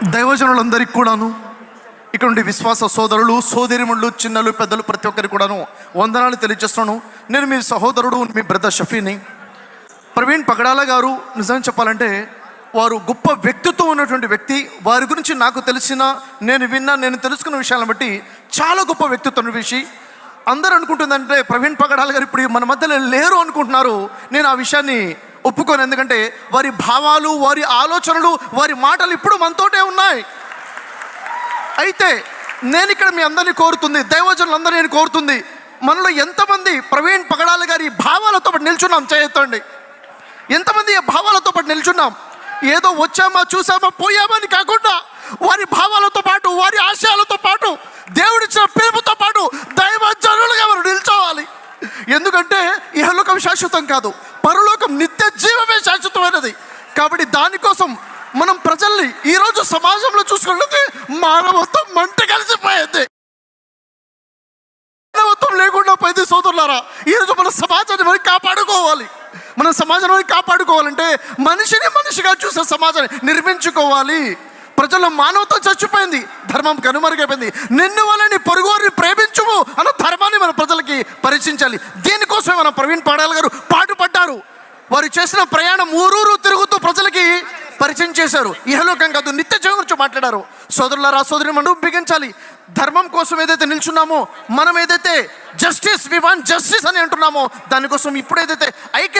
దైవజనులందరికీ కూడాను, ఇక్కడ ఉండే విశ్వాస సోదరులు, సోదరిమణులు, చిన్నలు, పెద్దలు, ప్రతి ఒక్కరికి కూడాను వందనాలు తెలియజేస్తున్నాను. నేను మీ సహోదరుడు, మీ బ్రదర్ షఫీని. ప్రవీణ్ పగడాల గారు నిజం చెప్పాలంటే వారు గొప్ప వ్యక్తిత్వం ఉన్నటువంటి వ్యక్తి. వారి గురించి నాకు తెలిసిన, నేను తెలుసుకున్న విషయాలను బట్టి చాలా గొప్ప వ్యక్తిత్వం విషయం. అందరూ అనుకుంటుందంటే ప్రవీణ్ పగడాల గారు ఇప్పుడు మన మధ్యలో లేరు అనుకుంటున్నారు. నేను ఆ విషయాన్ని ఒప్పుకోను. ఎందుకంటే వారి భావాలు, వారి ఆలోచనలు, వారి మాటలు ఇప్పుడు మనతోటే ఉన్నాయి. అయితే నేను ఇక్కడ మీ అందరినీ కోరుతుంది, దైవజనులందరూ నేను కోరుతుంది, మనలో ఎంతమంది ప్రవీణ్ పగడాల గారి భావాలతో పాటు నిల్చున్నాం? చేయొద్దండి. ఎంతమంది ఈ భావాలతో పాటు నిల్చున్నాం? ఏదో వచ్చామా, చూసామా, పోయామా అని కాకుండా వారి భావాలతో పాటు, వారి ఆశయాలతో పాటు, దేవుడిచ్చిన పిలుపుతో పాటు దైవజనులుగా మనం నిల్చోవాలి. ఎందుకంటే ఇహలోకం శాశ్వతం కాదు, పరలోకం నిత్య జీవమే శాశ్వతమైనది. కాబట్టి దానికోసం మనం ప్రజల్ని ఈరోజు సమాజంలో చూసుకుంటే మానవత్వం మంట కలిసిపోయింది. మానవత్వం లేకుండా పోయింది. సోదరులారా, ఈరోజు మన సమాజాన్ని మనం కాపాడుకోవాలి. మన సమాజాన్ని కాపాడుకోవాలంటే మనిషిని మనిషిగా చూసే సమాజాన్ని నిర్మించుకోవాలి. ప్రజల్లో మానవత్వం చచ్చిపోయింది, ధర్మం కనుమరుగైపోయింది. నిన్ను వాళ్ళని పొరుగువారిని ప్రేమించుము అన్న ధర్మాన్ని మన ప్రజలకి పరిచయించాలి. దీనికోసమే మన ప్రవీణ్ పగడాల గారు పాటుపడ్డారు. వారు చేసిన ప్రయాణం ఊరూరు తిరుగుతూ ప్రజలకి పరిచయం చేశారు. ఇహలోకం కాదు, నిత్య జీవం గురించి మాట్లాడారు. సోదరులారా, సోదరి మనం బిగించాలి. ధర్మం కోసం ఏదైతే నిల్చున్నామో, మనం ఏదైతే జస్టిస్, వి వాంట్ జస్టిస్ అని అంటున్నామో, దానికోసం ఇప్పుడు ఏదైతే ఐక్య